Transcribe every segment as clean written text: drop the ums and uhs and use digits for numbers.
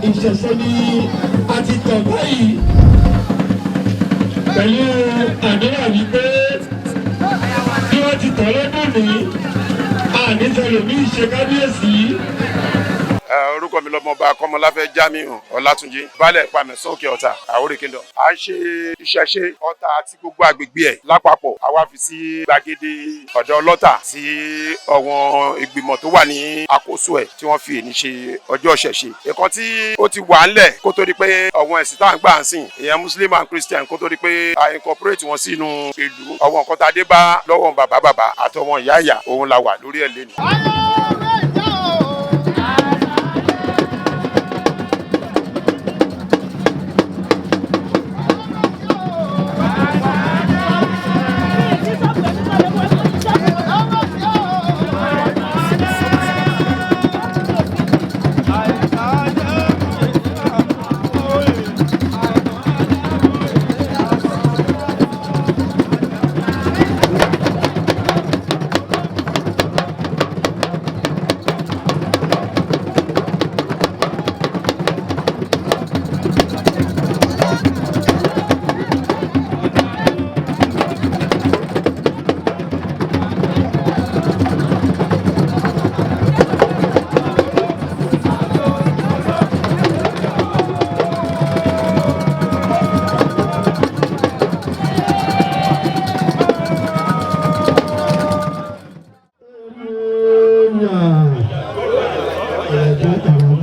ìṣẹ̀ṣe ni a ti tàn báyìí pẹ̀lú àdúrà wípé bí wọ́n ti tàn lọ́dún ní àníṣẹ́lòmí ìṣe kábíyèsí. Orúkọ mi lọ́mọba Kọ́mọláfẹ́ Jamiu Ọlátúnjí baálẹ̀ Ìpamẹ̀sán Òkè Ọ̀tà Àwórì Kingdom. À ń ṣe ìṣẹ̀ṣe Ọ̀tà àti gbogbo àgbègbè ẹ̀ lápapọ̀. Àwa fi sí gbàgede ọ̀dọ̀ ọlọ́tà tí àwọn ìgbìmọ̀ tó wà ní àkóso ẹ̀ tí wọ́n fi èní ṣe ọjọ́ ìṣẹ̀ṣe. Ìkan tí ó ti wà ńlẹ̀ kó tó di pé àwọn ẹ̀sìn tá à ń gbà ń sìn ìyẹn Muslim and Christian kó tó di pé a incorporate wọn sínú ìlú. Àwọn nǹkan tá a dé bá lọ́wọ́ bàbá àtọwọn ìyá òun la wà lórí ẹ̀ lẹ́nu. tó àwọn.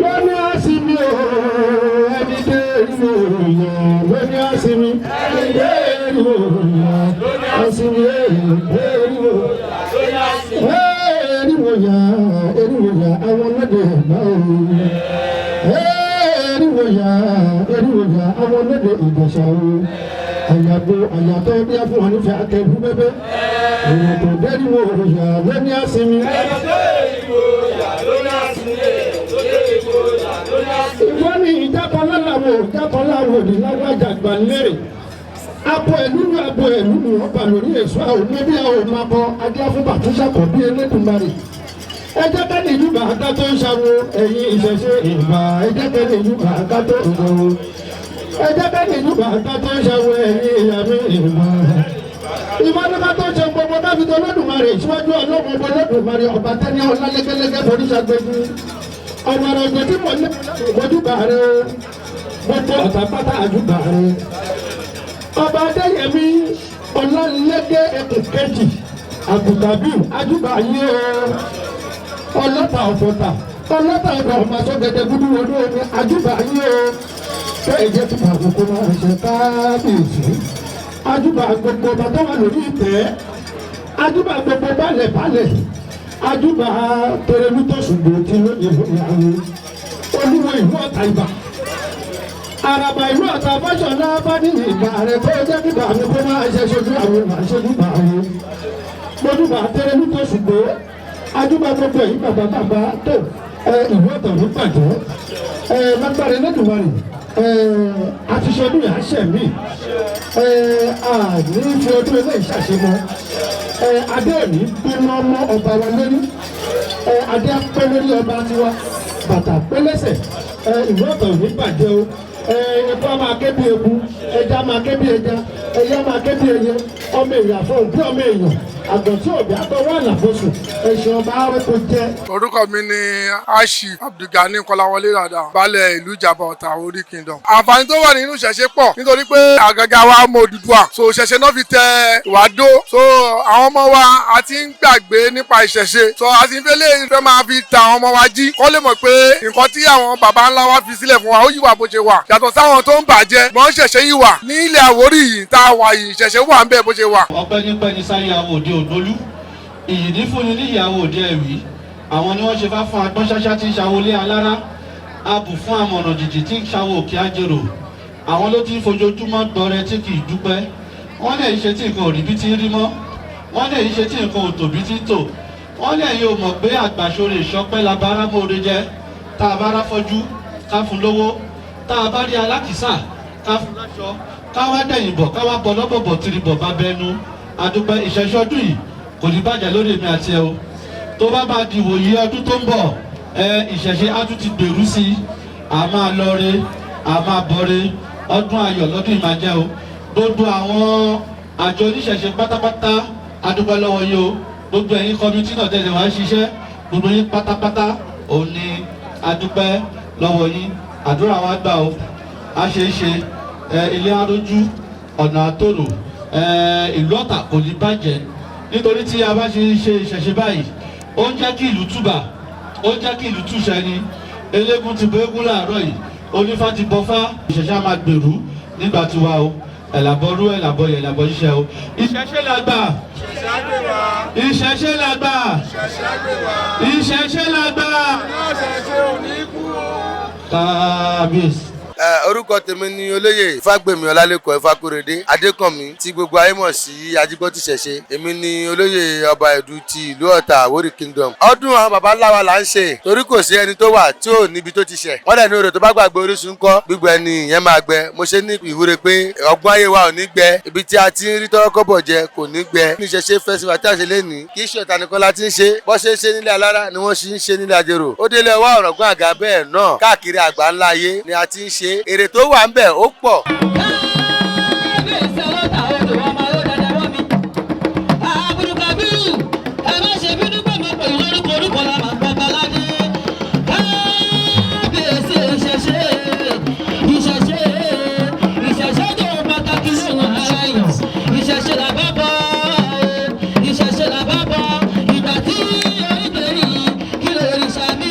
Lọ́ní àsìmí o, ẹni dé ìlú òyìn. Lọ́ní àsìmí, ẹni dé ìlú òyìn. Àsìmí dé ìlú òyìn. Eriwoya, eriwoya, àwọn ọlọ́dẹ náà. Eriwoya, eriwoya, àwọn ọlọ́dẹ ìdọ̀sà o. Àyàgbó àyàtọ̀ bí a fún wọn nífẹ̀ẹ́ akẹ́kọ̀ọ́ bẹ́bẹ́. Èèyàn tó dẹ́rìwò òòyà lóní àsinmi. Ìwọ́n ní ìjákọ̀ọ́láwò ní lágbájá gbanlérè. Abo ẹ̀lúlu abo ẹ̀lúlu ọba lórí èso àwọn mẹ́bí àwọn máa bọ adé fún bàtúnṣà kọ̀ bí Elédùmarè. Ẹ jẹ́ ká ní ìlú bàtà tó ń ṣàwò ẹ̀yìn ìṣẹ̀ṣe ìgbà. Ẹ jẹ́ ká ní ìlú bàtà tó ń ṣàwò. Ẹ jẹ́ ká ní ìlú bàtà tó ń ṣàwò ẹ̀yìn ìyàmí ìgbà. Ìmọ̀lẹ́ká tó ṣe gbogbo dábìtì Olódùmarè síwájú ọlọ́run ọba Olódùmarè ọba tẹ́ni ọlá lẹ́gẹ́lẹ́gẹ́ foríṣàgbẹ́jú. Ọ̀nàrà ògbé tí mo ní ìmọ̀júbà rẹ̀ gbogbo ọ̀tà pátá àjùbà rẹ̀. Ọba Adéyẹmí Ọlánlẹ́gẹ́ ẹkùn kejì àgùntàbí àjùbà yé o. Ọlọ́ta ọ̀fọ̀tà ọlọ́ta ọ̀dọ̀ ọ̀ma sọ́gẹ̀dẹ̀ gúdú wọnú omi àjùbà yé o. Bẹ́ẹ̀ jẹ́ tí àkókò máa ṣe káàbíyèsí. Àjùbà gbogbo bàtà wà lórí ìtẹ́. Àjùbà gbogbo balẹ̀. Àjùbà tẹrẹlú tó ṣùgbọ́n tí ló yẹ fún ìyàwó. Olúwo ìlú Ọ̀tà Ìbà. Àràbà ìlú Ọ̀tà Fáṣọlá bá ní ìgbà rẹ̀ tó jẹ́ kíkà mi kó máa ṣe ṣojú àwọn àṣojú bá wọn. Mọ́júbà tẹrẹlú tó ṣùgbọ́n. Àjùbà gbogbo èyí bàbá tó ìlú Ọ̀tà ló bàjẹ́. Lágbára Elédùmarè. Àtiṣọdún yà á ṣẹ̀ mí. Àní fi ọdún ilé ìṣàṣemọ. Adé òní gbóná mọ́ ọba wa lórí. Adé apẹ́ lórí ọba tiwa. Bàtà pẹ́ lẹ́sẹ̀. Ìlú Ọ̀tà òní bàjẹ́ o. Epo a máa ké bí eku. Ẹja máa ké bí ẹja. Ẹyẹ máa ké bí ẹyẹ. Ọmọ èèyàn fún òbí ọmọ èèyàn. Àgbọ̀n tí òbí àtọwọ́ àlàfoṣù. Ẹ̀sìn ọba arẹ́kọ jẹ́. Orúkọ mi ni Ashi Abdulgani Kọ́láwọlé Rada, baálẹ̀ ìlú Ìjàbá Ọ̀tà Orí Kingdom. Àǹfààní tó wà nínú ìṣẹ̀ṣe pọ̀ nítorí pé àgàgà wa mọ Odùduwà. So ìṣẹ̀ṣe náà fi tẹ ìwádó. So àwọn ọmọ wa a ti ń gbàgbé nípa ìṣẹ̀ṣe. So a ti ń fẹ́ máa fi ta àwọn ọmọ wa jí. Kọ́ lè mọ̀ pé nǹkan tí àwọn baba ńlá wa fi sílẹ̀ fún wa ó yí wà bó ṣe wà. Yàtọ̀ sáwọn tó ń bàjẹ́ mọ́ ìṣẹ̀ṣe yìí wà. Ní ilẹ̀ Àwórì yìí tá a wà yìí ìṣẹ̀ṣe wà ń bẹ̀ bó ṣe wà. Ọpẹ́nípẹ́ni sáyé àwọn òde òdolú. Ìyìdí fúnni ní ìyàwó òde ẹ̀rí. Àwọn ni wọ́n ṣe fá fún agbọ́n ṣáṣá tí ń ṣàwọlé alára. Abù fún àmọ̀nà jìjì tí ń ṣàwọ òkè àjèrò. Àwọn ló ti ń fojoojúmọ́ gbọrẹ tí kì í dúpẹ́. Wọ́n lè ṣe tí nǹkan ò rí bí tí ń rí mọ́. Wọ́n lè ṣe tí nǹkan ò tò bí tí ń tò. Wọ́n lè yóò mọ̀ pé àgbàṣorè ìṣọpẹ́ la bá arábòde jẹ́. Tá a bá ráfọ́jú ká fún lówó. Tá a bá rí alákìísà ká fún láṣọ. Ká wá dẹ̀yìn bọ̀ ká wá bọ̀ lọ́bọ̀bọ̀ tìrìbọ̀ bá bẹnu. Àdúpẹ́ ìṣẹ́ṣọ́dún yìí kò ní bàjẹ́ lórí èmi àti ẹ o. Tó bá máa di ìwòye ọdún tó ń bọ̀ ìṣẹ̀ṣe á tún ti gbèrú sí i. A máa lọre a máa bọre ọdún ayọ̀ lọ́dún yìí máa jẹ́ o. Gbogbo àwọn àjọ oníṣẹ̀ṣe pátápátá a dúpẹ́ lọ́wọ́ yín o. Gbogbo ẹ̀yin kọ́mítì náà tẹ̀lé wá ṣiṣẹ́ gbogbo yín pátápátá òun ni a dúpẹ́ lọ́wọ́ yín. Àdúrà wa gbà o. A ṣe é ṣe ilé arójú ọ̀nà àtòrò ìlú Ọ̀tà kò ní bàjẹ́ nítorí tí a bá ṣe ìṣẹ̀ṣe báyìí ó ń jẹ́ kí ìlú túbà ó ń jẹ́ kí ìlú túṣẹ ni. Eléégún ti bọ eégún láàárọ̀ yìí onífá ti bọfá. Ìṣẹ̀ṣe á máa gbèrú nígbà tí wa o. Ẹ̀làbọ̀rú ẹ̀làbọ̀yẹ̀ ẹ̀làbọ̀ ṣiṣẹ́ o. Ìṣẹ̀ṣe làgbà ìṣẹ̀ṣe làgbà ìṣẹ̀ṣe làgbà. Kábíyèsí. Orúkọ tèmi ni olóyè Ifágbèmí Ọlálẹ́kọ̀ Ifákóredé Adékànmí tí gbogbo ayé mọ̀ sí Ajígbọ́tìṣẹ̀ṣe. Èmi ni olóyè ọba Ẹ̀dú ti ìlú Ọ̀tà Àwórì Kingdom. Ọdún àwọn baba ńlá wa là ń ṣe torí kò sí ẹni tó wà tí ò níbi tó ti ṣẹ̀. Wọ́n dẹ̀ ní odò tó bá gbàgbé orísun kọ́ gbígbẹ ni ìyẹn máa gbẹ. Mo ṣe ní ìwúre pé ọgbọ́n ayé wa ò ní gbẹ. Ibi tí a ti ń rí tọ́rọ́ kọ́bọ̀ jẹ kò ní gbẹ. Ní ìṣẹ̀ṣe festival tí a ṣe lénìí kì í ṣe Ọ̀tà nìkan la ti ń ṣe. Bọ́ ṣe ń ṣe nílẹ̀ alára ni wọ́n ṣe ń ṣe nílẹ̀ àjèrò. Ó délé ọwọ́ ọ̀rọ̀gún àga bẹ́ẹ̀ náà káàkiri àgbà ńlá ayé ni a ti ń ṣe. Èrè tó wà ń bẹ̀ ó pọ̀. Ìṣẹ̀ṣe làbá bọ̀ ìgbà tí orí kèrè kí lórí sàmì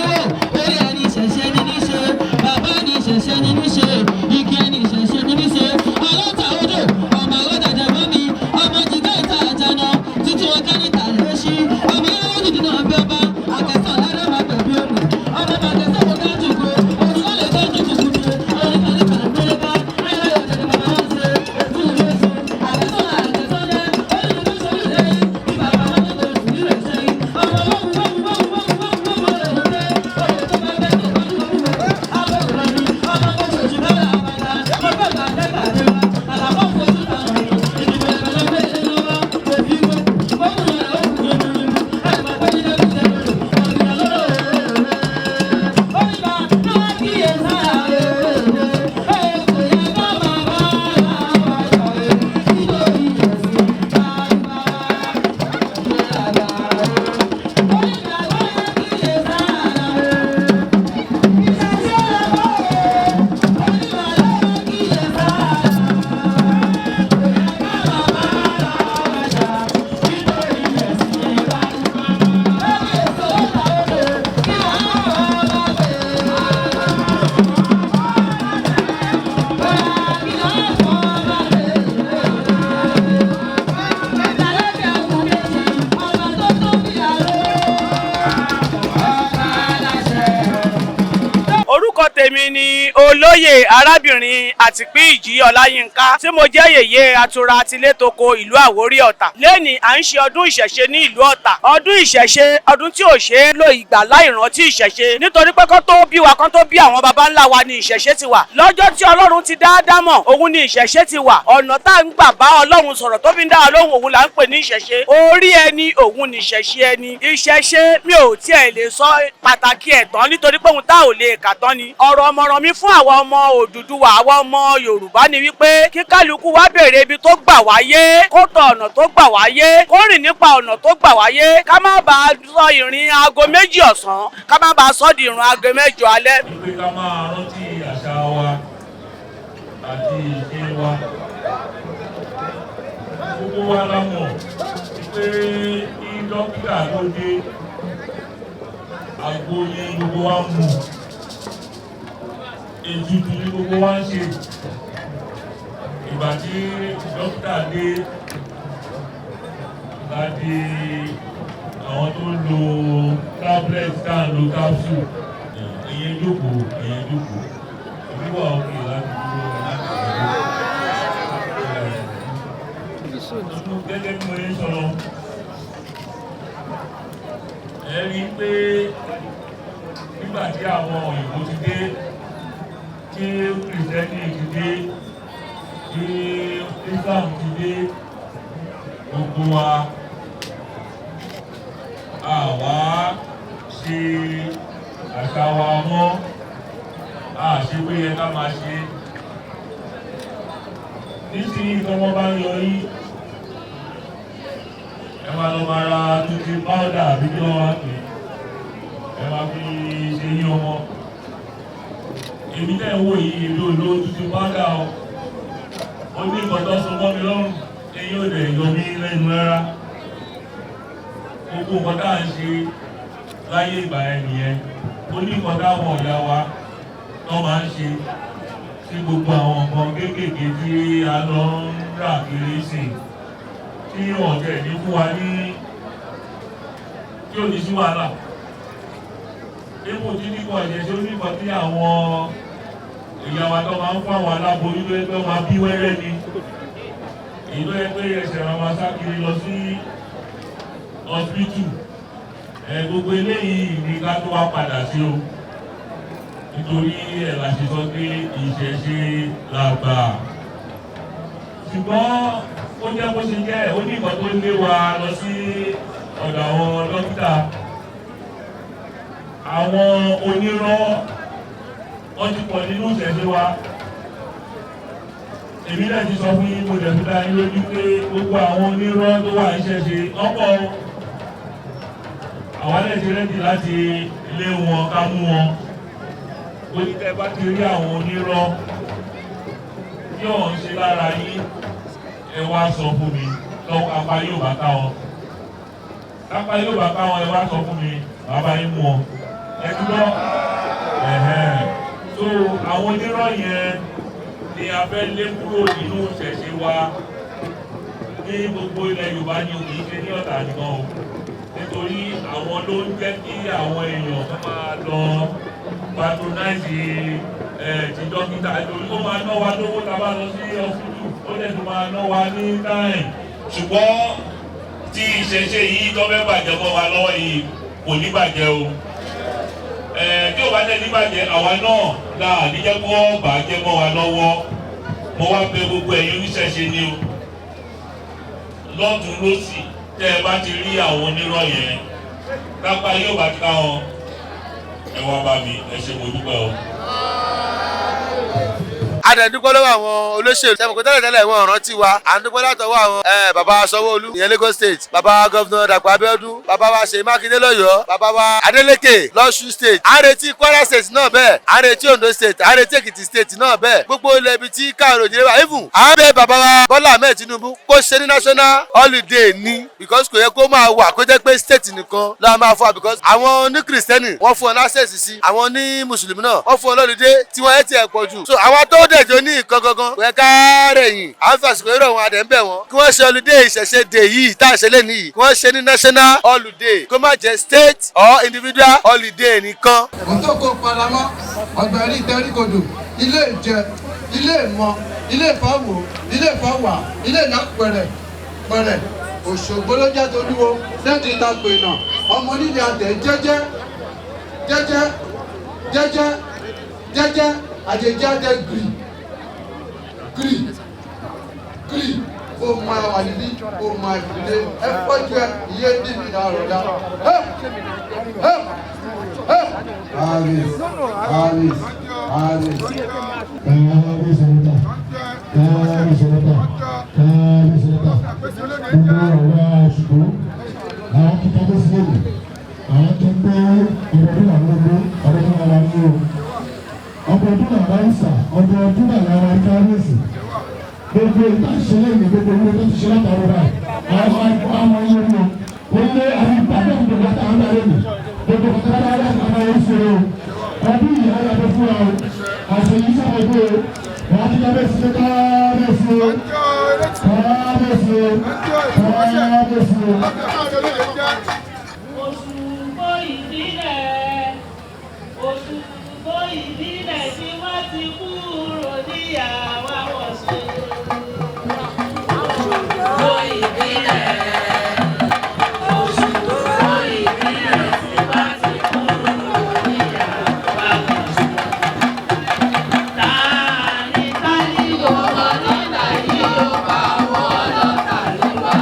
orúkọ tèmi ni olóyè arábìnrin Àtìpín-Ìjì Ọláyínká tí mo jẹ́ yèyé atura àtilétoko ìlú Àwórì Ọ̀tà. Lẹ́nìí à ń ṣe ọdún ìṣẹ̀ṣe ní ìlú Ọ̀tà. Ọdún ìṣẹ̀ṣe ọdún tí ò ṣe é lò ìgbà láì rántí ìṣẹ̀ṣe nítorí pé kán tó bí wa kán tó bí àwọn baba ńlá wa ni ìṣẹ̀ṣe ti wà. Lọ́jọ́ tí Ọlọ́run ti dá Ádámọ̀ òun ni ìṣẹ̀ṣe ti wà. Ọ̀nà tá à ń gbà bá Ọlọ́run sọ̀rọ̀ tó fi ń dá wa lóhùn òun là ń pè ní ìṣẹ̀ṣe. Orí ẹni òun ni ìṣẹ̀ṣe ẹni. Ìṣẹ̀ṣe mi ò tiẹ̀ lè sọ pàtàkì ẹ̀ tán nítorí pé òun tá ò lè kà tán ni. Ọ̀rọ̀ ọmọràn mi fún àwọn ọmọ Odùduwà àwọn ọmọ Yorùbá ni wípé kí kálukú wá béèrè ibi tó gbà wáyé, kó tọ ọ̀nà tó gbà wáyé, kó rìn nípa ọ̀nà tó gbà wáyé, ká má bàa sọ ìrìn aago 2 ọ̀sán, ká má bàa sọ di ìrìn aago 8 alẹ́. Ìpè ká máa rántí àṣà wa àti ìṣe wa. Gbogbo wa la mọ̀ pé kí dókítà ló dé, àgbo ni gbogbo wa mú. Ètùtù ni gbogbo wa ń ṣe. Ìgbà tí dókítà dé láti àwọn tó ń lo tablet tá à ń lo capsule. Ìyẹn jókòó. Ìwíwà òkè láti dúró láti dúró. Gẹ́gẹ́ bí mo yẹ sọ̀rọ̀, ẹ rí i pé nígbà tí àwọn òyìnbó ti dé, tí kìrìsìtẹ́nì ti dé, tí Islam ti dé, gbogbo wa àwa ṣe àṣà wa mọ́, àṣẹ pé yẹ ká máa ṣe. Nísìnyí tọ́mọ bá ń yọ yí, ẹ máa lọ máa ra tuntun páúdà àbí kí wọ́n wá pè é, ẹ máa fi ṣe yí ọmọ. Èmi náà wò yí èmi ò lo tuntun páúdà o. Ó ní nǹkan tó so mọ́ mi lọ́rùn, eyín ò dẹ̀ yọ mí lẹ́nu rárá. Gbogbo nǹkan tá à ń ṣe láyé ìgbà yẹn nìyẹn. Ó ní nǹkan táwọn ọ̀yà wa tó máa ń ṣe sí gbogbo àwọn nǹkan kéékèèké tí a lọ ń rà kiri sí tí ọ̀jẹ̀ ní fún wa ní tí ò ní sí wàhálà. Ipò tí nípa ẹ̀jẹ̀ tí ó nípa tí àwọn ìyá wa tó máa ń fún àwọn aláboyún lóye pé wọ́n bí wẹ́rẹ́ ni. Èyí ló yẹ pé ẹsẹ̀ ra máa sá kiri lọ sí hospital. Gbogbo eléyìí ní ká tó wá padà sí o. Nítorí ẹ̀ la ṣe sọ pé ìṣẹ̀ṣe làgbà. Ṣùgbọ́n ó jẹ́ bó ṣe jẹ́ ó ní nǹkan tó lé wa lọ sí ọ̀dọ̀ àwọn dókítà. Àwọn onírọ́ wọ́n ti pọ̀ nínú ìṣẹ̀ṣe wa. Èmi náà ti sọ fún yín mo dẹ̀ fi dá yín lójú pé gbogbo àwọn onírọ́ tó wà ìṣẹ̀ṣe ọ̀pọ̀ àwọn alẹ́ ti rẹ́dì láti lé wọn ká mú wọn. Oníkẹ́ bá ti rí àwọn onírọ́ tí ò ń ṣe lára yín, ẹ wá sọ fún mi lọ́wọ́ apá yóò bá ká wọn. Apá yóò bá ká wọn, ẹ wá sọ fún mi bàbá yín mú wọn. Ẹ ti gbọ́? So àwọn onírọ́ yẹn ni a fẹ́ lé kúrò nínú ìṣẹ̀ṣe wa ní gbogbo ilẹ̀ Yorùbá ní òkè ṣe ní Ọ̀tà nìkan o. Nítorí àwọn ló ń jẹ́ kí àwọn èèyàn kan máa lọ patronize ti dókítà. Nítorí ó máa ná wa lówó tá a bá lọ sí ọ̀fíìsì, ó dẹ̀ tó máa ná wa ní táìm. Ṣùgbọ́n tí ìṣẹ̀ṣe yìí tó fẹ́ bàjẹ́ mọ́ wa lọ́wọ́ yìí kò ní bàjẹ́ o. Tí ò bá tẹ̀ ní bàjẹ́ àwa náà là níjẹ́ kó bàjẹ́ mọ́ wa lọ́wọ́. Mo wá bẹ̀ gbogbo ẹ̀yin oníṣẹ̀ṣe ni o. Lọ́tùn lósì tẹ́ ẹ bá ti rí àwọn onírọ̀ yẹn lápá yóò bá ká wọn, ẹ wá bá mi, ẹ ṣe mo dúpẹ́ o. Adẹ̀dúpẹ́ lọ́wọ́ àwọn olóṣèlú ṣẹ́mùkú tẹ́lẹ̀tẹ́lẹ̀ wọn rántí wa. À ń dúpẹ́ látọwọ́ àwọn bàbá Sanwó-Olú ìyẹn Lagos State, bàbá gọ́vnà Dàpọ̀ Abíọ́dún, bàbá wa Ṣèyí Mákindé lọ́yọ̀ọ́, bàbá wa Adélékè lọ́ṣù State. À ń retí Kwara State náà bẹ́ẹ̀, à ń retí Ondo State, à ń retí Èkìtì State náà bẹ́ẹ̀. Gbogbo ilẹ̀ ibi tí káàró òjìlẹ̀ wà even. À ń bẹ bàbá wa Bọ́lá Ahmed Tinubu kó ṣe ní national holiday ní because kò yẹ kó máa wà kó jẹ́ pé state nìkan ló máa fún wa because àwọn ní kìrìsìtẹ́nì wọ́n fún ọ access sí, àwọn ní mùsùlùmí náà wọ́n fún ọ lọ́lùdé tí wọ́n ẹ̀ tiẹ̀ pọ̀ jù. So àwọn tó dẹ̀jọ́ ní ìkan gangan kò yẹ ká rẹ̀yìn à ń fàṣìkò ìrọ̀ wọn àdẹ̀ ń bẹ̀ wọ́n kí wọ́n ṣe holiday ìṣẹ̀ṣe day yìí tá à ń ṣe lé nìyí kí wọ́n ṣe ní national holiday kó má jẹ́ state or individual holiday nìkan. Òun tó kó paramọ́ ọ̀gbẹ̀rì ìtẹ́ríkodò ilé ìjẹ ilé ìmọ̀ ilé ìfọwọ́ ilé ìfọwà ilé ìnápẹ̀rẹ̀ pẹ̀rẹ̀ Òṣogbo ló jẹ́ tolúwo lẹ́tì ìtàgbè náà ọmọ nílé àtẹ̀ jẹ́jẹ́ jẹ́jẹ́ jẹ́jẹ́ jẹ́jẹ́ àjèjì àtẹ̀ gírì gírì gírì ó máa wà níbí ó máa ìdílé ẹ pọ́jú ẹ iye dìbì náà rọ̀ dá. Aris. Gbogbo ìtàṣẹlẹ̀ ní gbogbo owó tó ti ṣe látàrí báyìí àwọn ọmọ yẹn ní orílẹ̀ àti ìpàdé ìgbòho látàrí báyìí ní gbogbo kọ̀tàkàtà láti àwọn ẹ̀yìn ṣe o ọdún yìí á yàtọ̀ fún wa o àṣẹ yìí sábàgbé o wọ́n á ti dábẹ́ sí káàbẹ̀sì o káàbẹ̀sì o káàbẹ̀sì o. Òṣùgbó ìbílẹ̀ Òṣùgbó ìbílẹ̀ tí wọ́n ti kúrò ní àwa Ọ̀ṣun. Òṣùgbó ìbílẹ̀ Òṣùgbó ìbílẹ̀ tí wọ́n ti kúrò ní àwa Ọ̀ṣun. Tani yóò nígbà yìí ó bá wọ́n lọ́ta níwá.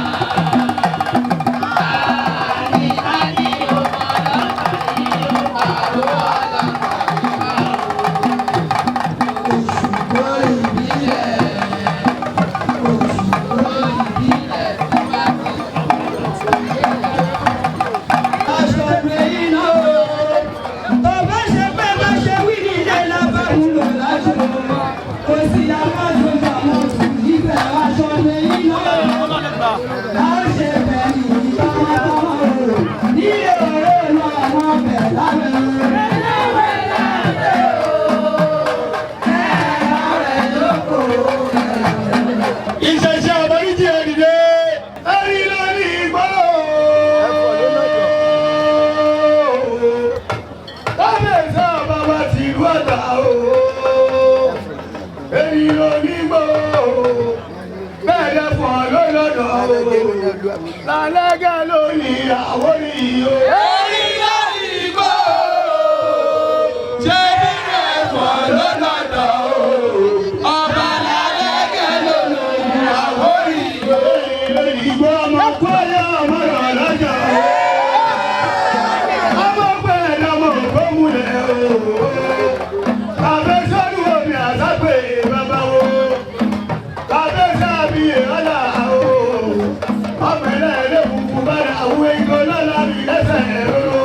Lálẹ́gẹ́ lórí àwórí o. Èrí lórí igbó. Ṣé bí ẹ̀fọ́ ló lọ́dọ̀ o? Ọba lálẹ́gẹ́ lórí àwórí o. Lórí igbó ọmọ kọ́yà ọmọ rọ̀ lọ́jọ́ o. Ọmọ pẹ̀lú ọmọ ògbómùlẹ̀ o. Àbẹ́sọ́dún omi àsápè bàbá o. Àbẹ́sàbí ọ̀là o. Ọ̀pẹ̀lẹ̀ ilé funfun bára àwọn ego lọ́la mi lẹ́sẹ̀ ẹ̀rọ.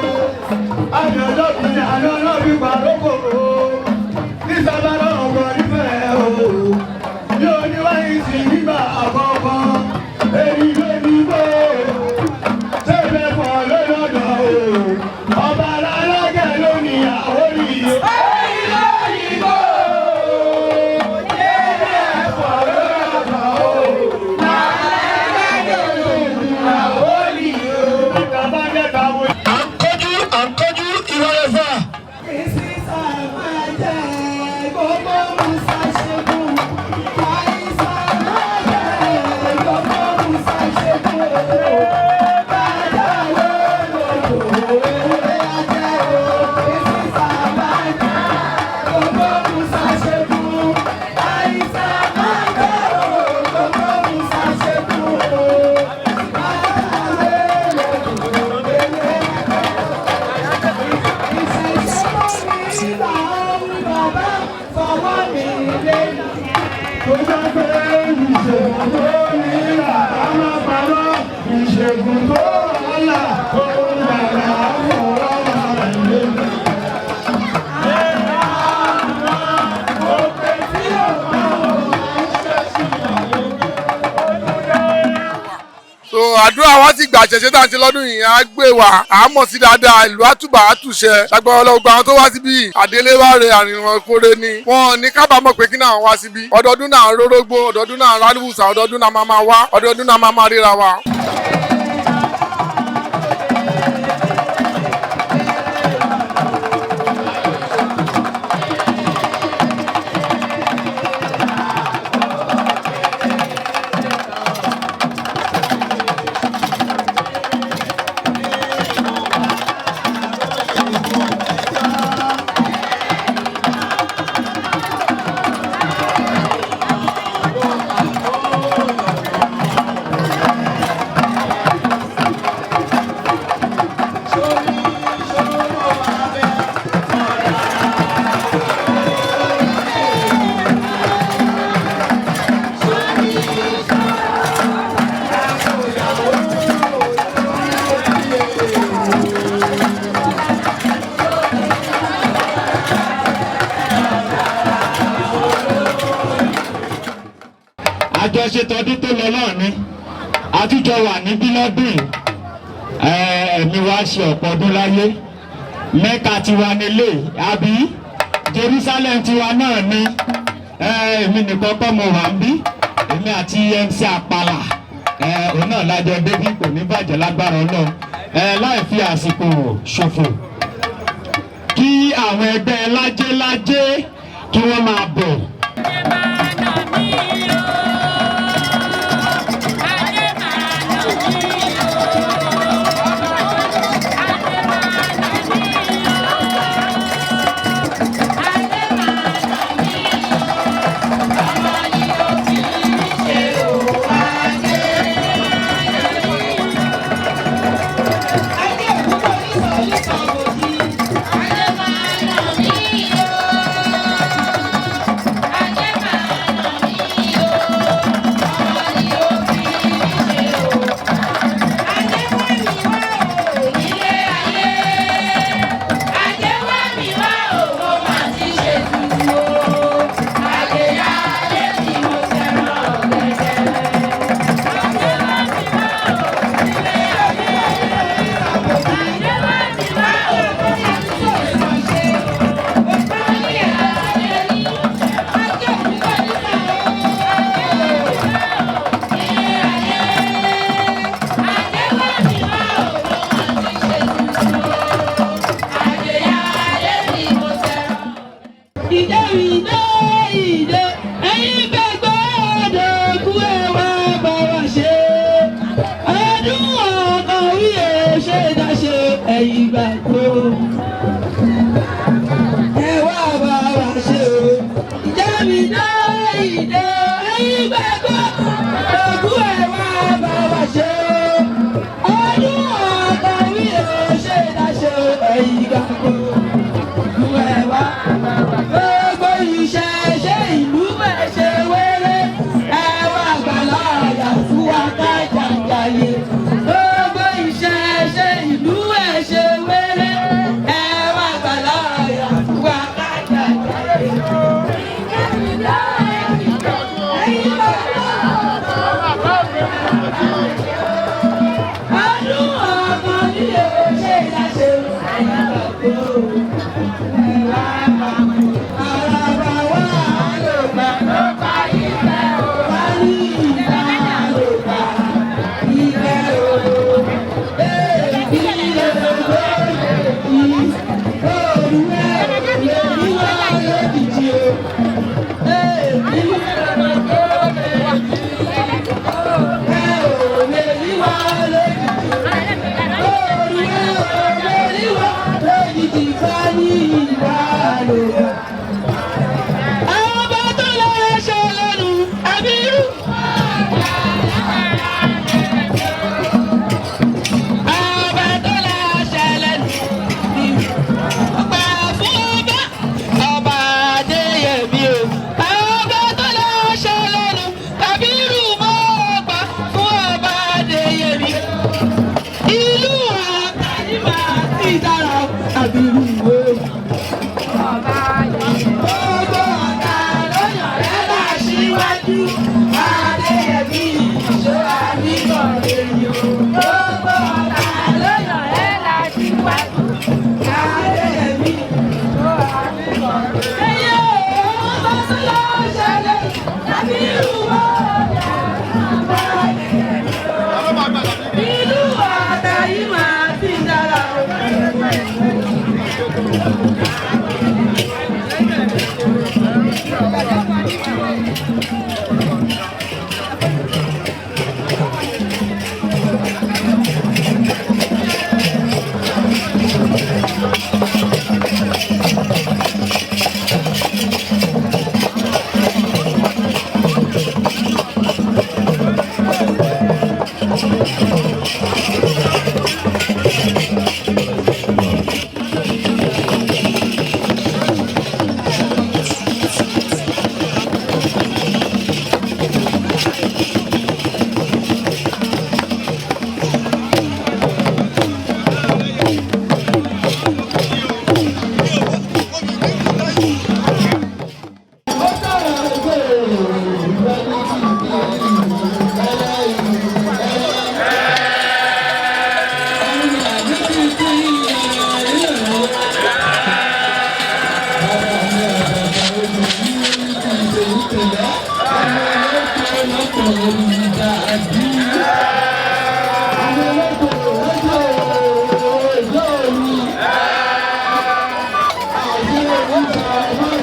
Àmì ọlọ́bìnrin àná ọlọ́bí pàrókò o. Ní sábàrà ọ̀gbọ̀n nífẹ̀ẹ́ o. Ní oníwáyé sí nígbà àkọ́kọ́. Èyí ló ní bó. Ṣébẹ̀ pọ̀ lọ́dọ̀ o. Ọba alágẹ̀ ló ní àwórí o. Èyí ló ní bó. Ṣébẹ̀ pọ̀ lọ́dọ̀ o. Àǹkọ́jú ìwọlẹ́fà. Ìsísà máa jẹ́ gbogbo Musa ṣẹ́gun. Àìsà máa jẹ́ gbogbo Musa ṣẹ́gun. Bàjá ló lòdò ewé ajẹ́ o. Ìsísà máa jẹ́ gbogbo Musa ṣẹ́gun. Àìsà máa jẹ́ gbogbo Musa ṣẹ́gun. Ìṣègùn tó rọ́lá òun dàgbà fọwọ́ rẹ̀ lé. So àdúrà wa ti gbà ṣẹ̀ṣẹ̀ tá à ń ṣe lọ́dún yìí á gbé wa àmọ̀ sí dáadáa ìlú àtúbà àtúnṣe lágbára ọlọ́gbà àwọn tó wá síbí àdélébáre àrìnrìn kóre ni wọn ní kábàámọ̀ pé kí náà wá síbí ọdọọdún náà rórógbó ọdọọdún náà rálùbùsà ọdọọdún náà máa wá ọdọọdún náà máa ríra wa. àjọṣe tọdún tó lọ náà ni àtújọ wà níbí lọ́dún ẹ̀mí wa ṣe ọ̀pọ̀ ọdún láyé Mẹ́kà tiwa nílé àbí Jerusalem tiwa náà ni èmi nìkan kọ́ mo wà ń bí èmi àti MC Àpàlà òun náà lájọ débí kò ní bàjẹ́ lágbára Ọlọ́run láì fi àsìkò ṣòfò kí àwọn ẹgbẹ́ lájẹ́lájẹ́ kí wọ́n máa bọ̀.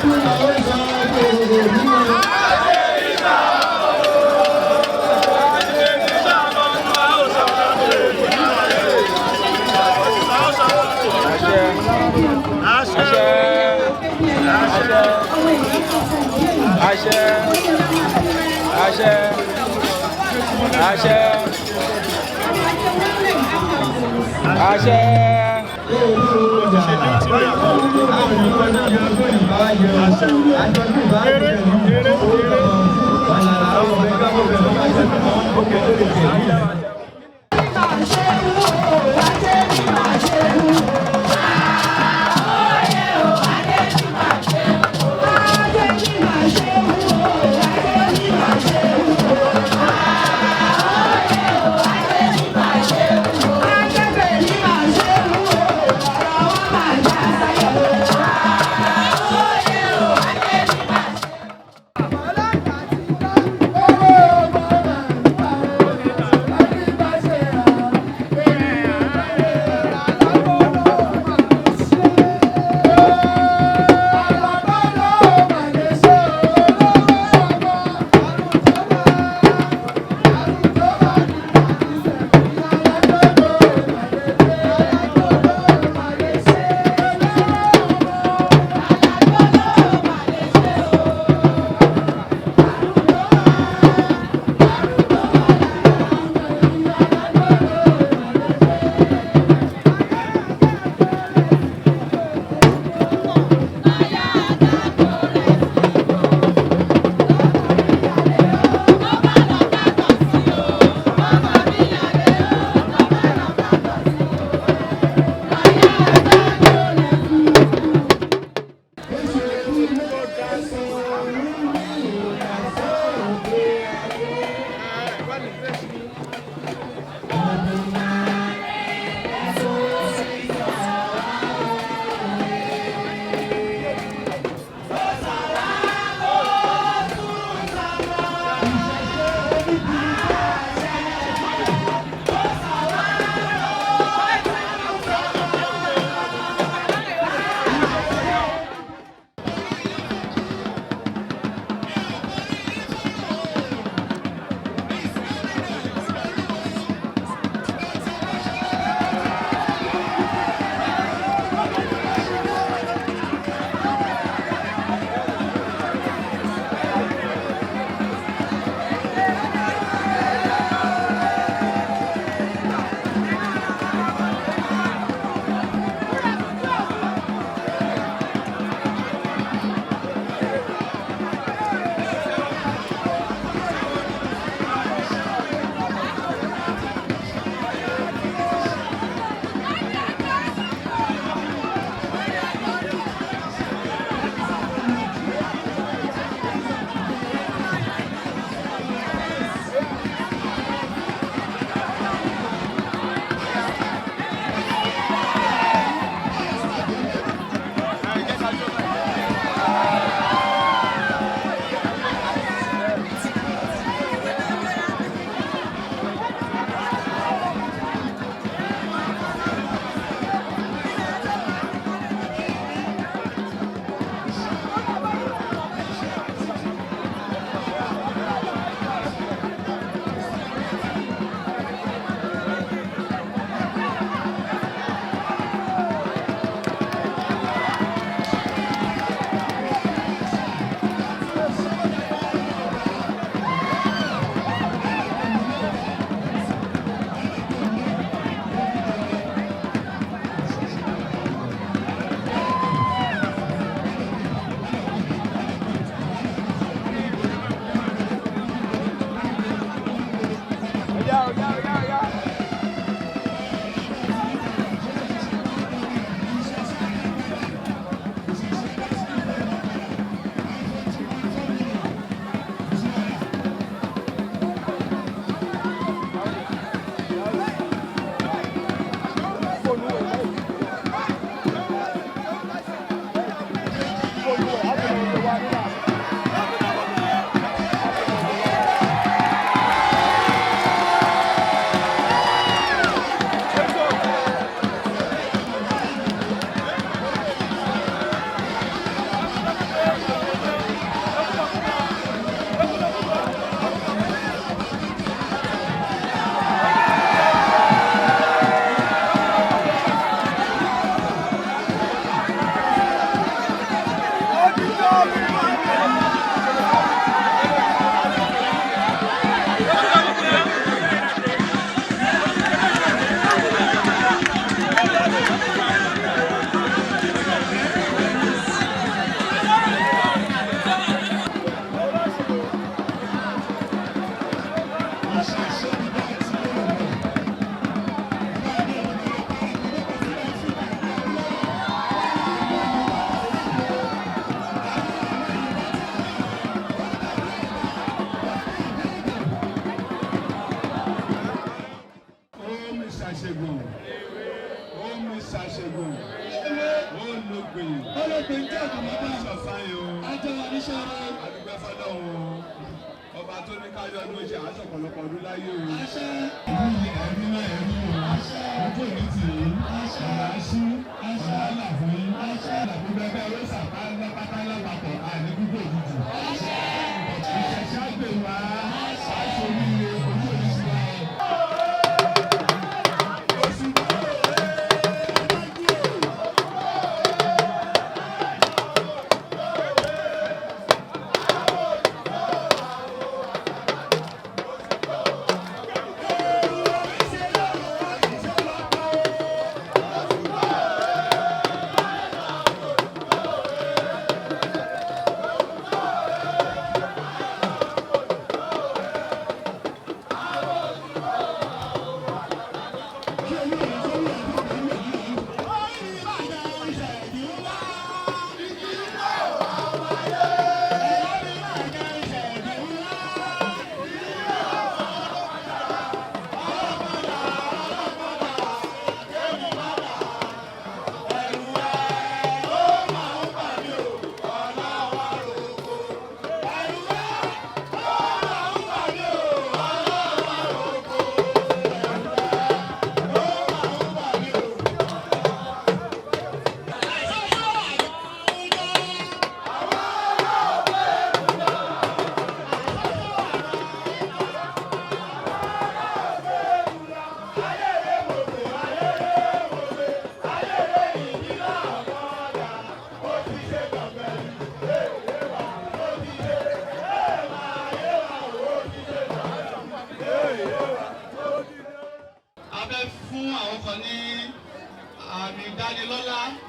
Thank you. pé ń jẹ́ ìdùnnú ajọ wà níṣẹ́ rẹ̀. àdúgbò fọlọ́run ọba tó ní káyọ̀ ọdún ṣe àṣọ ọ̀pọ̀lọpọ̀ ọdún láyé o. àṣẹ. ẹ̀rí náà ẹ̀rí o. àṣẹ. ojú ìlú tì í. àṣẹ. àṣù. àṣẹ. àlà fún yín. àṣẹ. àdàbíbẹ́ bẹ́ẹ̀ ló sàpá lápátá lápapọ̀ àní gbogbo òjijì. àṣẹ. ìṣẹ̀ṣẹ̀ àgbè wá. àṣẹ. àṣọ oríire ojú ìlú ti wá.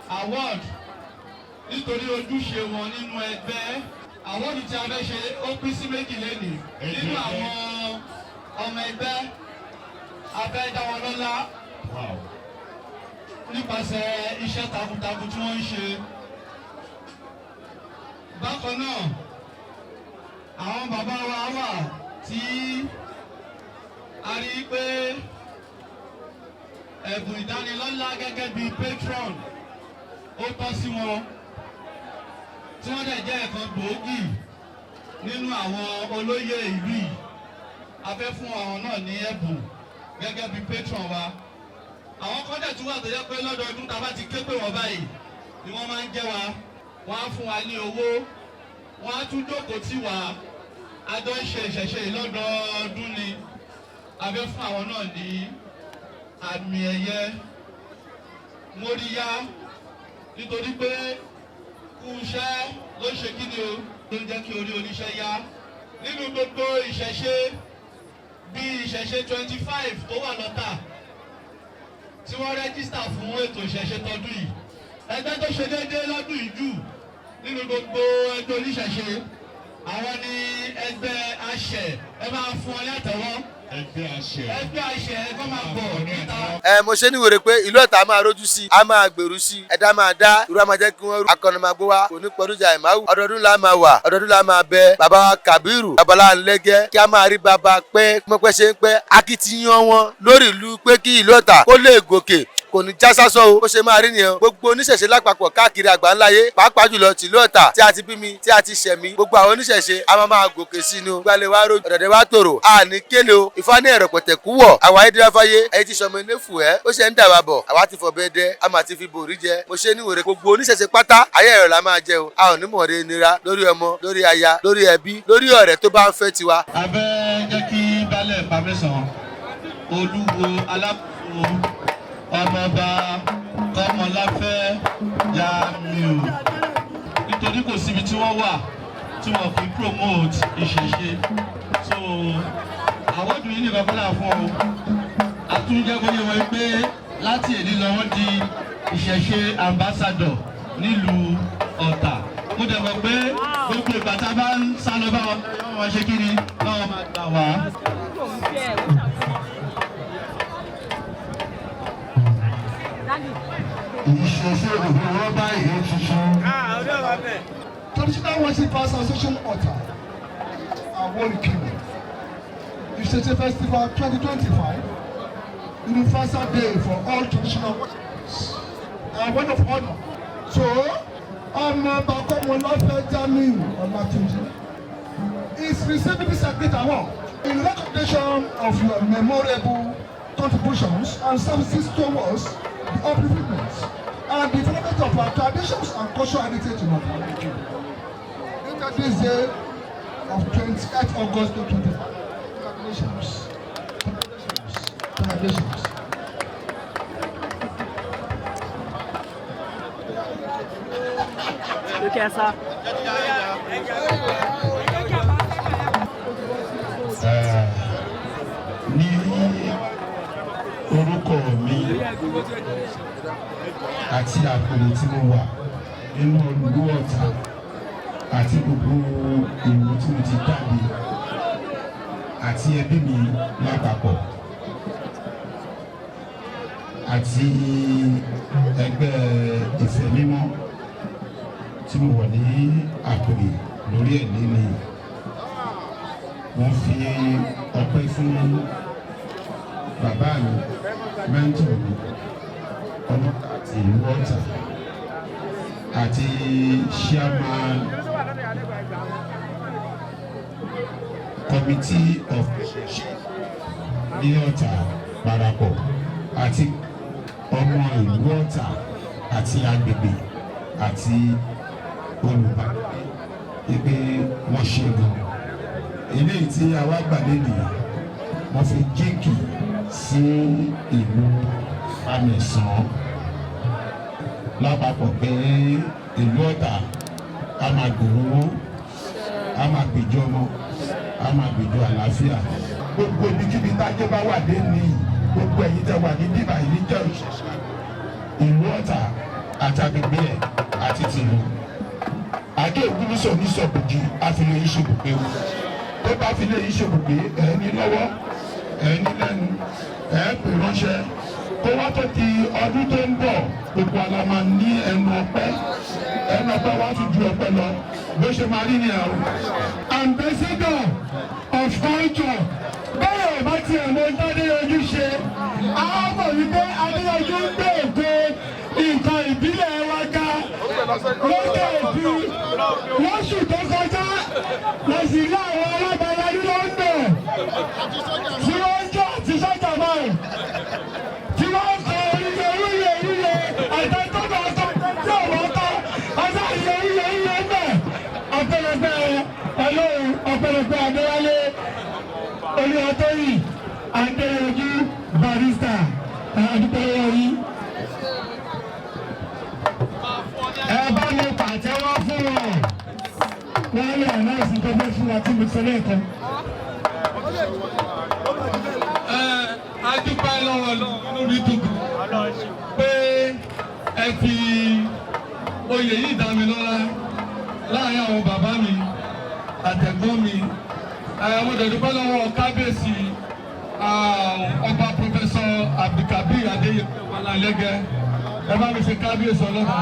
award nítorí ojúṣe wọn nínú ẹgbẹ́. Award tí a fẹ́ ṣe ó pín sí méjì lẹ́nìí. Nínú àwọn ọmọ ẹgbẹ́ a fẹ́ dá wọn lọ́lá nípasẹ̀ iṣẹ́ takuntakun tí wọ́n ń ṣe. Bákan náà àwọn bàbá wa wà tí a rí pé ẹ̀bùn ìdánilọ́lá gẹ́gẹ́ bíi patron ó tọ́ sí wọn tí wọ́n dẹ̀ jẹ́ ẹ̀kan gbòógì nínú àwọn olóyè ìlú yìí. A fẹ́ fún àwọn náà ní ẹ̀bùn gẹ́gẹ́ bíi patron wa. Àwọn kan dẹ̀ tún wà tó yẹ pé lọ́dọọdún tá a bá ti ké pè wọ́n báyìí ni wọ́n máa ń jẹ́ wa. Wọ́n á fún wa ní owó, wọ́n á tún jókòó tì wá. Àjọ ń ṣe ìṣẹ̀ṣe lọ́dọọdún ni. A fẹ́ fún àwọn náà ní àmì ẹ̀yẹ móríyá nítorí pé kú iṣẹ́ ló ṣe kí ni o ló ń jẹ́ kí orí oníṣẹ́ yá. Nínú gbogbo ìṣẹ̀ṣe bíi ìṣẹ̀ṣe 25 tó wà lọ́tà tí wọ́n rẹ́gísítà fún ètò ìṣẹ̀ṣe tọdún yìí, ẹgbẹ́ tó ṣe déédéé lọ́dún yìí jù nínú gbogbo ẹgbẹ́ oníṣẹ̀ṣe àwọn ni ẹgbẹ́ àṣẹ. Ẹ máa fún ọ látẹ̀wọ́. Ẹgbẹ́ àṣẹ ẹgbẹ́ máa bọ̀ níta. Mo ṣe ní wèrè pé ìlú Ọ̀tà máa rójú sí, a máa gbèrú sí, ẹ̀dá máa dá, irú a máa jẹ́ kí wọ́n rú, akọni máa gbó wá, kò ní pọ̀dújà ìmáwù. Ọdọọdún la máa wà, ọdọọdún la máa bẹ. Bàbá wa Kàbírù, babalá ńlẹ́gẹ́, kí a máa rí bàbá pẹ́ pẹ́ ṣe ń pẹ́. Akitiyan wọn lórí ìlú pé kí ìlú Ọ̀tà kó lè gòkè kò ní já sásọ o. Ó ṣe máa rí nìyẹn. Gbogbo oníṣẹ̀ṣe lápapọ̀ káàkiri àgbáńláyé, pàápàá jùlọ tìlú Ọ̀tà tí a ti bí mi, tí a ti ṣẹ̀ mí. Gbogbo àwọn oníṣẹ̀ṣe a máa gòkè sí ni o. Gbalẹ̀ wa ro ọ̀dọ̀dẹ̀ wa tòrò, a ní kéle o. Ifá ní ẹ̀rọ pẹ̀tẹ̀kú wọ̀. Àwa ayédèrèfáyé, ẹ̀yin ti sọmọ ilé fù ẹ́. Ó ṣe ń dàbà bọ̀. Àwa ti fọ̀bẹ dẹ, a máa ti fi bòrí jẹ. Mo ṣe ní wèrè gbogbo oníṣẹ̀ṣe pátá. Ayé ẹ̀rọ la máa jẹ o. A ò ní mọ̀ọ́rẹ́ nira lórí ọmọ, lórí aya, lórí ẹbí, lórí ọ̀rẹ́ tó bá ń fẹ́ tiwa. A fẹ́ jẹ́ kí Baálẹ̀ Pàmẹ́sàn Olúwo Alákòóso Ọmọọba Kọ́mọláfẹ́ Jamiu nítorí kò síbi tí wọ́n wà tí wọ́n fi promote ìṣẹ̀ṣe. So àwọ̀dù yìí nìkan fúnra fún ọ. Àtúnjẹ́ kó yẹ wọ́n pé láti èdè lọ wọ́n di ìṣẹ̀ṣe ambassador nílùú Ọ̀tà. Mo dẹ̀ mọ̀ pé gbogbo ìgbà tá a bá ń sá lọ báwọn wọn ṣe kí ni báwọn máa gbà wá. Traditional Worshipers Association Ọ̀tà Àwórì Kingdom Ìṣẹ̀ṣe Festival 2025 Universal Day for all traditional worshippers. Word of honor. So Ọmọọba Kọ́mọláfẹ́ Jamiu Ọlátúnjí is receiving this Agrit Award in recognition of your memorable contributions and services towards the upliftment and development of our traditions and cultural heritage in our country. This day of 28th August 2025. Congratulations. Congratulations. Look at that. Ní orúkọ mi àti àpèrè tí mo wà nínú ìlú Ọ̀tà àti gbogbo ìlú tí mo ti jáde àti ẹbí mi lápapọ̀ àti ẹgbẹ́ ìfẹ́ mímọ́ tí mo wà ní àpèrè lórí ẹ̀ nínú wọ́n fi ọpẹ́ fún bàbá mi mẹ́ńtọ̀ mi ọlọ́ta àti ìlú Ọ̀tà àti chairman committee of ní Ọ̀tà parapọ̀ àti ọmọ ìlú Ọ̀tà àti agbègbè àti olùbá ìpè wọ́n ṣe gan eléyìí tí àwa gbàdé nìyí wọ́n fi jíǹkì sí ìlú Amẹ̀sán lápapọ̀ pé ìlú Ọ̀tà a máa gbòòrò a máa gbèjọ ọmọ a máa gbèjọ àlàáfíà gbogbo ibikíbi tájọ́ bá wà dé ní gbogbo ẹ̀yin tẹ́ wà ní bíbá yìí jẹ́ òṣìṣẹ́ ìlú Ọ̀tà àtàgbègbè ẹ̀ àti tìlú àdé ògúnnísọ̀ ní sọ̀bùjì àfilẹ̀ yìí ṣòbùgbé o tó bá filẹ̀ yìí ṣòbùgbé ẹ̀ ní lọ́wọ́ ẹ̀ ní lẹ́nu ẹ̀ pè ránṣẹ́ kó wá tó di ọdún tó ń bọ̀ gbogbo àlá máa ní ẹnu ọpẹ́ wá tún ju ọpẹ́ lọ bó ṣe máa rí ní àwọn. Ambassador of culture bẹ́ẹ̀ bá tiẹ̀ mọ Adéyanjú ṣe àwọn mọ̀ wípé Adéyanjú ń gbé ètò nǹkan ìbílẹ̀ wa ga lókè òbí lóṣù tó kọjá lọ sí ilé àwọn alábàárà ní London tí wọ́n ń jọ àti sọ́jà báyìí tí wọ́n kọ oríire àtẹ̀tọ́gbà ọkọ̀ tí òun kọ́ ọjọ́ oríire ń bẹ̀ ọ̀pẹ̀lẹpẹ̀ ọlọ́run ọ̀pẹ̀lẹpẹ̀ Adéwálé Olúwatóyìn Adéyanjú Barrister àdúgbò yìí. Ẹ bá mi pàtẹ́wọ́ fún wọn. Wọ́n lè ànáàsì tó fẹ́ fún wa tí mo sọ lẹ́ẹ̀kan. A dúpẹ́ lọ́wọ́ lórí dùkú pé ẹ fi oyè yìí dá mi lọ́lá láàrin àwọn bàbá mi àtẹ̀gbọ́n mi. Mo dẹ̀ dúpẹ́ lọ́wọ́ kábíyèsí ọba pọfẹsọ Abdulkabir Adéyẹmí Ọlálẹ́gẹ́. Ẹ bá mi ṣe kábíyèsí ọlọ́ba.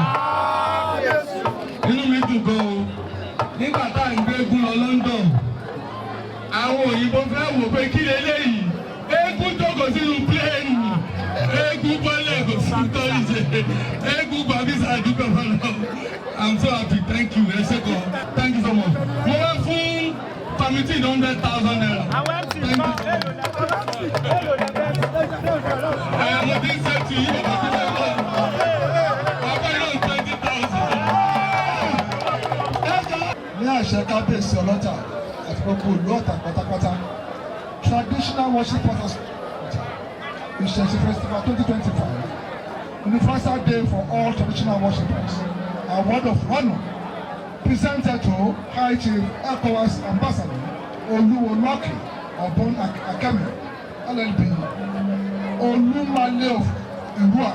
Inú mi dùn gan o. Nígbà tá à ń gbé eégún lọ London, àwọn òyìnbó fẹ́ wò pé kí leléyìí. Eégún jókòó sínú pléènì. Eégún bọ́lẹ̀ kò sí tọ́lì ṣe. Eégún gbàgbísà àdúgbò fọlọ́. I'm so happy, thank you, ẹ ṣé gan. Thank you so much. Mo wá fún committee 100,000 naira. Thank you. Mo ti ń ṣe tì í. Ní àṣẹ kábíyèsí ọlọ́jà àti gbogbo ìlú Ọ̀tà pátápátá traditional worship partners Ìṣẹ̀ṣe festival 2025 universal day for all traditional worshippers award of honour presented to High Chief ECOWAS Ambassador Oluwoloke Obon Akemi LLB Olumale of Irua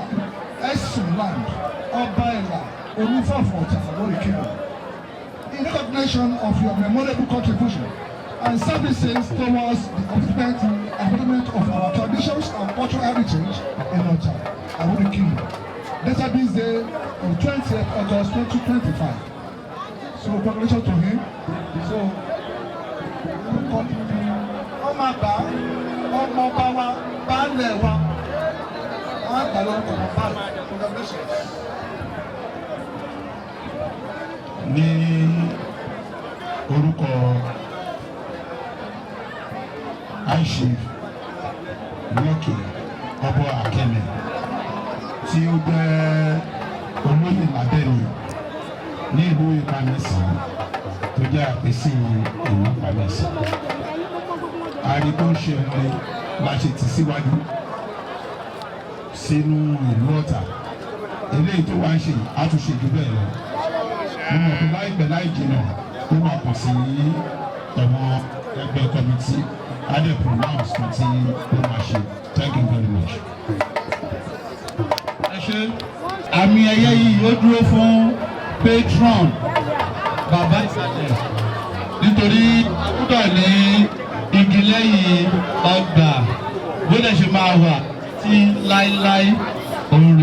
Esunland Ọba Ẹ̀là Olúfàfọ̀ Ọ̀tà Àwórì Kingdom. In recognition of your memorable contribution and services towards the upliftment of our traditions and cultural heritage in Ọ̀tà Àwórì Kingdom. Later this day on 20th August 2025. So congratulations to him. So ọmọ àgbà ọmọ ọba wa baálẹ̀ wa àgbà lórúkọ ọmọ baálẹ̀ congratulations. ní orúkọ Aisha lókè ọbọ Akẹ́mi tí ó jẹ́ olóyè lábẹ́ni ní ìlú Ìkànnìsàn tó jẹ́ àpèsè ìlú Ìkànnìsàn. Àrí tó ń ṣe ọ̀rẹ́ la ṣe tì síwájú sínú ìlú Ọ̀tà. Eléyìí tó wá ń ṣe àtúnṣe jù bẹ́ẹ̀ lọ. Mo mọ̀ pé láìpẹ́ láì jìnnà ó máa kàn sí ẹ̀wọ̀n ẹgbẹ́ kọ́mítì adé pronounce kan tí ó máa ṣe. Thank you very much. Ẹ ṣé àmì ẹ̀yẹ yìí ó dúró fún patron bàbá ìsàlẹ̀ nítorí gbọ́dọ̀ ní igi lẹ́yìn ọgbà bóde ṣe máa wà tí láíláí òun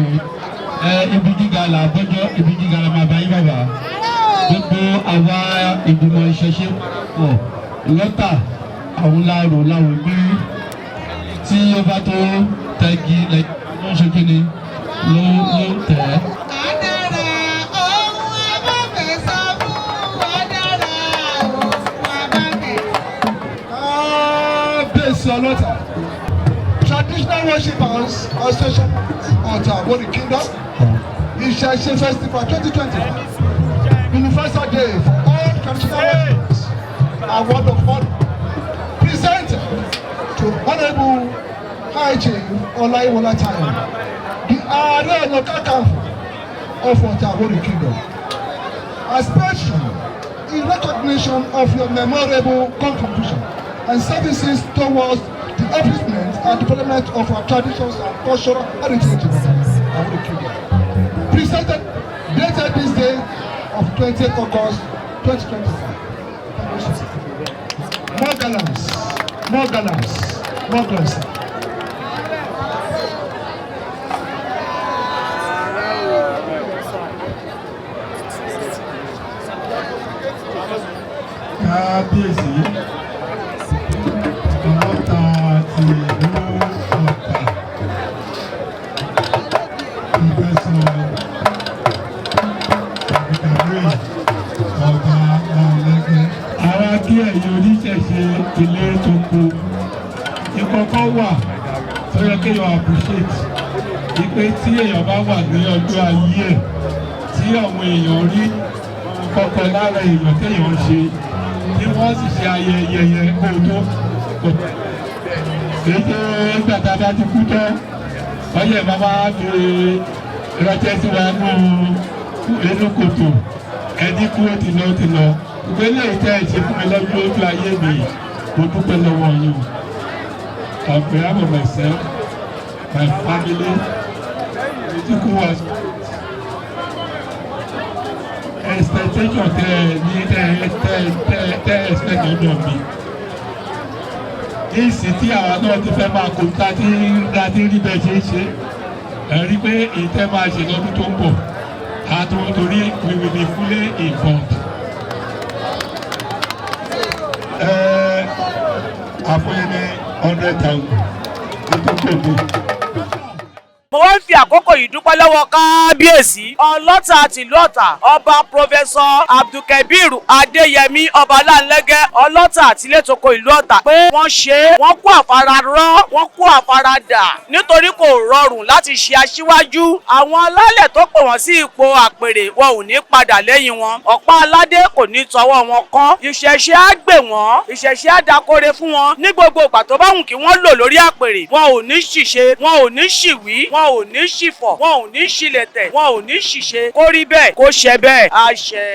rè ibi gíga là bọ́jọ́ ibi gíga là máa bá yín bàbá gbogbo àwa ìgbìmọ̀ ìṣẹ̀ṣe pọ̀ lọ́tà àwọn láàrò láwọn gbé tí ó bá tó tẹ́gi lẹ́yìn ló ń ṣe kí ni ló tẹ̀ ẹ́. Traditional worshippers association Ọ̀tà Àwórì Kingdom Ìṣẹ̀ṣe Festival 2025 Universal Day for all traditional worshippers award of honor presented to Honourable High Chief Ọláyíwọlá Táíwò, the Ààrẹ Ọ̀nà Kakanfò of Ọ̀tà Àwórì Kingdom, as patron in recognition of your memorable contribution and services towards the upliftment and development of our traditions and cultural heritage in Àwórì Kingdom. Presented dated this day of 20th August 2025. More gallants, more gallants, more grace. Kábíyèsí ọlọ́ta ti ìlú Ọ̀tà ìgbésọ̀ àbíkàwé ọba ọ̀lẹ́gbẹ́. Ara kí ẹ̀yin oníṣẹ̀ṣe ilé tó kú ìkọ̀kọ̀ wà tó yẹ kéèyàn appreciate ìpè tí èèyàn bá wà ní ọjọ́ ayé ẹ̀ tí àwọn èèyàn rí kọ̀ọ̀kan lára èèyàn téèyàn ń ṣe tí wọ́n sì ṣe ayẹyẹ yẹn kó tó kéde gbàdádá ti kú tán ọyẹ bàbá fi ránṣẹ́ sí wa inú kòtò ẹni kú ó ti lọ ìgbélé ìtẹ́ ìṣe fún mi lọ́jọ́ ojú ayé mi mo dúpẹ́ lọ́wọ́ yín on behalf of myself my family ìdíkù was expectation ní tẹ expect ọdọ mi ní ìsìn tí àwa náà ti fẹ́ máa kó ta tí rí bẹ́ẹ̀ ṣe é ṣe rí pé ìtẹ́ máa ṣe lọ́dún tó ń bọ̀ àtúntò torí we will be fully involved. Àfọyín ní 100,000 nítorí kò dé. mo wá ń fi àkókò yìí dúpẹ́ lọ́wọ́ kábíyèsí ọlọ́tà tìlú Ọ̀tà ọba pọfẹsọ Abdulkabir Adéyẹmí Ọbaláńlẹ́gẹ́ ọlọ́tà àtìlétoko ìlú Ọ̀tà pé wọ́n ṣe é wọ́n kó àfara rọ́ wọ́n kó àfara dà nítorí kò rọrùn láti ṣe aṣíwájú àwọn alálẹ̀ tó pè wọ́n sí ipò àpèrè wọn ò ní padà lẹ́yìn wọn ọ̀pá aládé kò ní tọwọ́ wọn kán ìṣẹ̀ṣe á gbè wọ́n ìṣẹ̀ṣe á dákórè fún wọn ní gbogbo ìgbà tó bá wù kí wọ́n lò lórí àpèrè wọn ò ní ṣìṣe wọn ò ní ṣìwí wọn ò ní ṣìfọ̀ wọn ò ní ṣìlẹ̀tẹ̀ wọn ò ní ṣìṣe kó rí bẹ́ẹ̀ kó ṣe bẹ́ẹ̀ àṣẹ.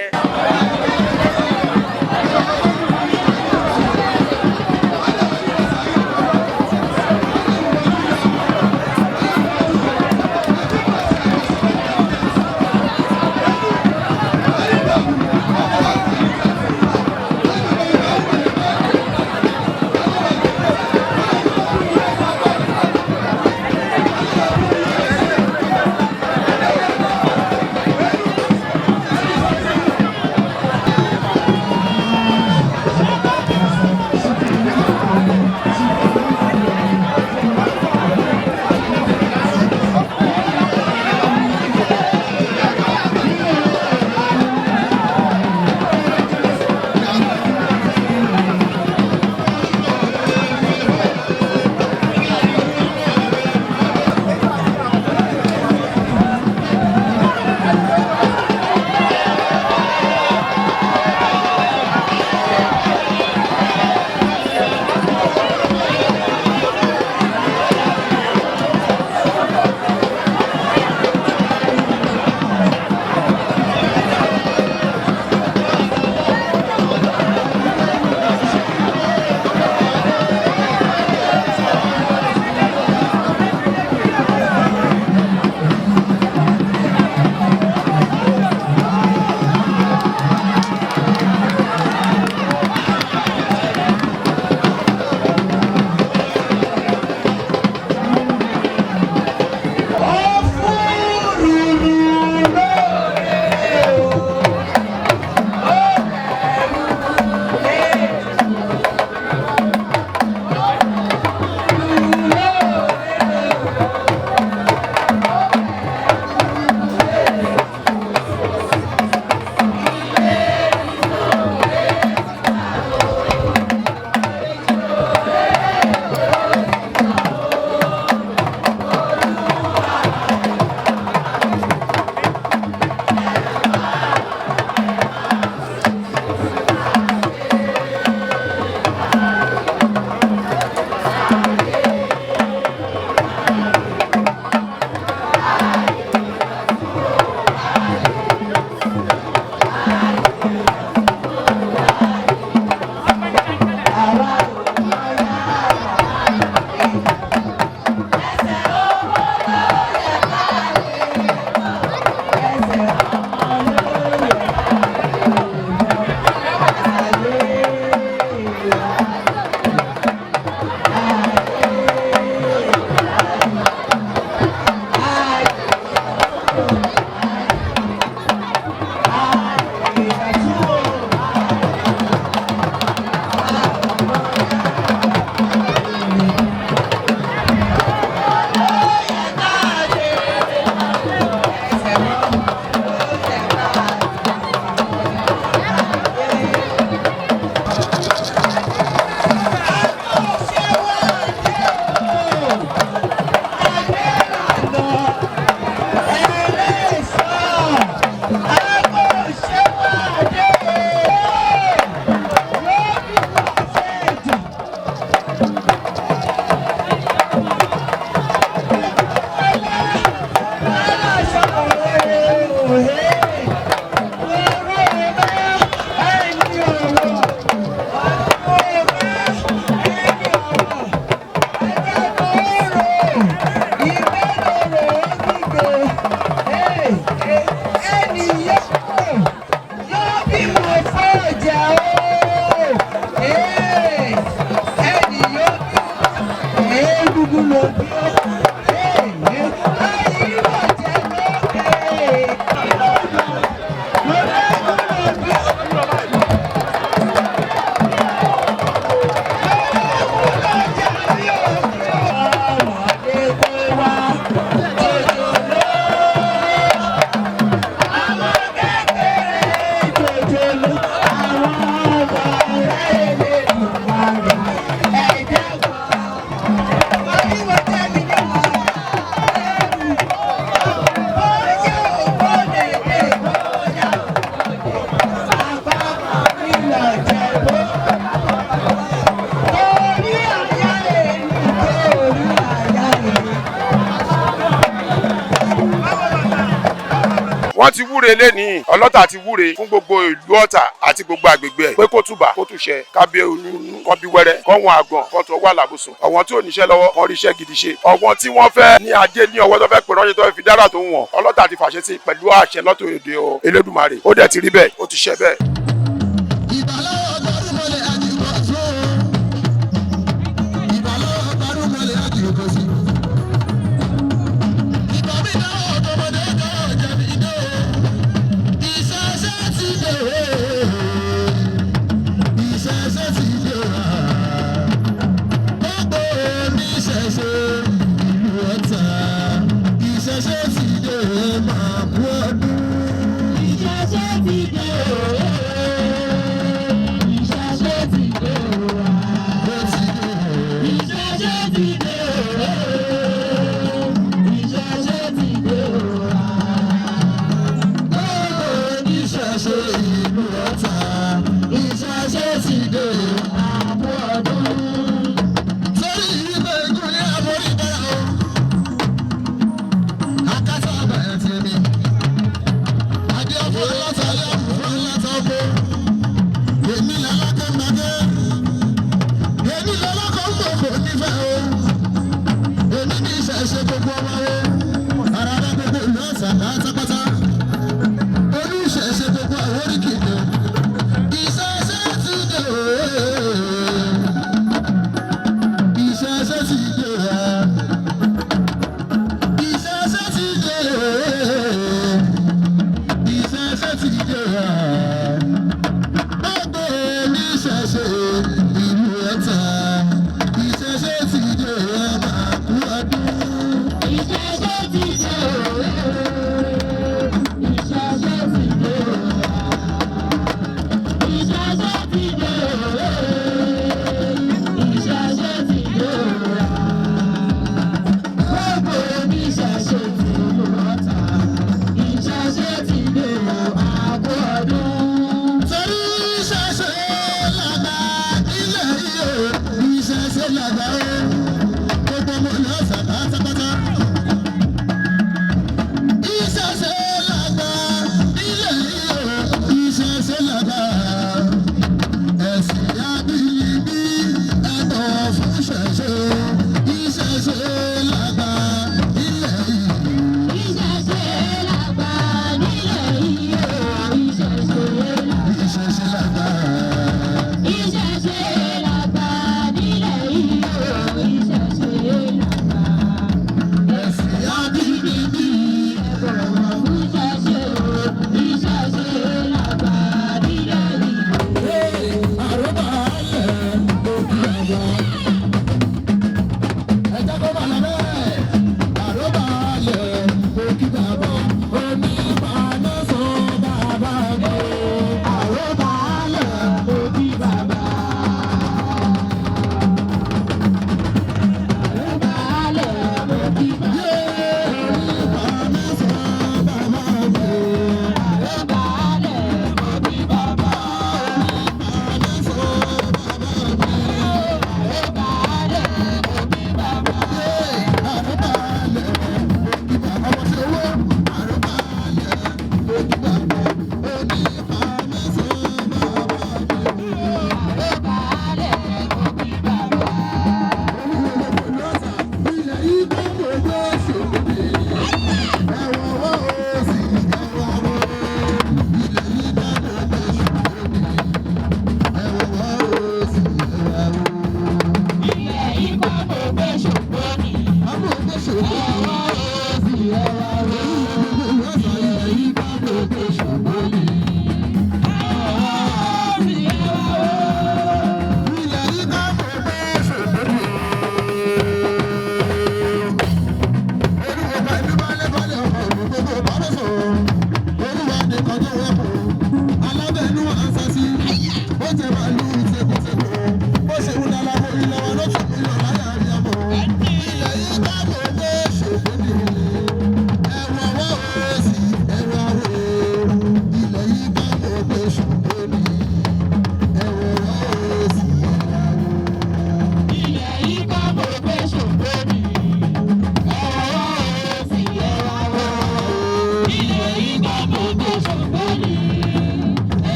wọ́n ti wúre lẹ́nìí ọlọ́tà ti wúre fún gbogbo ìlú Ọ̀tà àti gbogbo àgbègbè ẹ̀ pé kó túbà kó túṣẹ kábíyé oyún kọ́ bí wẹ́rẹ́ kọ́ wọn àgbọ̀n kọ́ tó wà lábùsùn ọ̀wọ́n tí ò níṣẹ́ lọ́wọ́ kọ́ ríṣẹ́ gidi ṣe ọ̀wọ́n tí wọ́n fẹ́ ní ajé ní ọwọ́ tó fẹ́ pè ránṣẹ́ tó fi dára tó wọ̀n ọlọ́tà ti fàṣẹ sí pẹ̀lú àṣẹ lọ́tọ̀ èdè Elédùmarè ó dẹ̀ ti rí bẹ́ẹ̀ ó ti ṣẹ bẹ́ẹ̀. Olùṣẹ̀ṣẹ̀ gbogbo Àwórì Kingdom.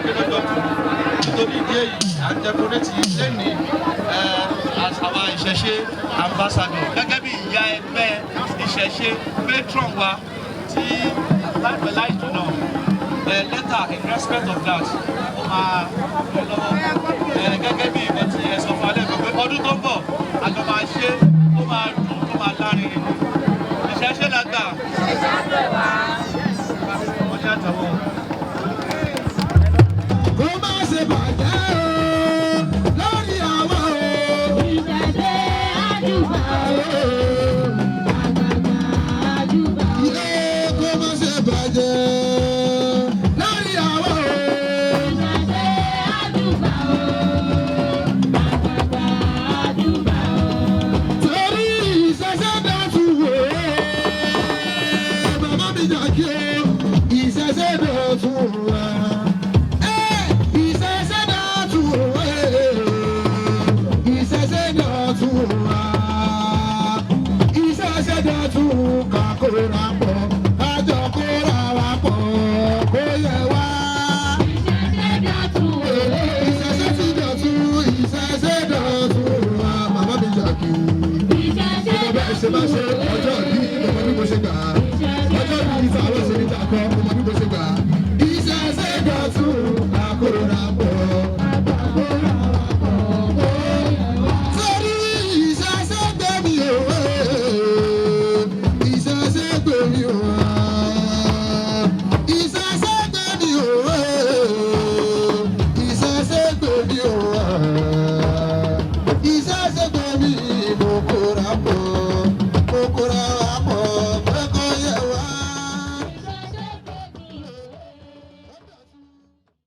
dé lọ́jọ́ tó nítorí ìdí èyí à ń dẹkọrétì lẹ́ni àwa ìṣẹ̀ṣe ambassador gẹ́gẹ́ bí ìyá ẹgbẹ́ ìṣẹ̀ṣe patron wa tí láìpẹ́ láì jùlọ letter in respect of that ó máa lọ lọ́wọ́ gẹ́gẹ́ bí ìbọn tí ẹ sọ fún alẹ́ gbogbo ọdún tó ń bọ̀ àjọ máa ṣe ó máa dùn ó máa lárinrin ìṣẹ̀ṣe lágbà.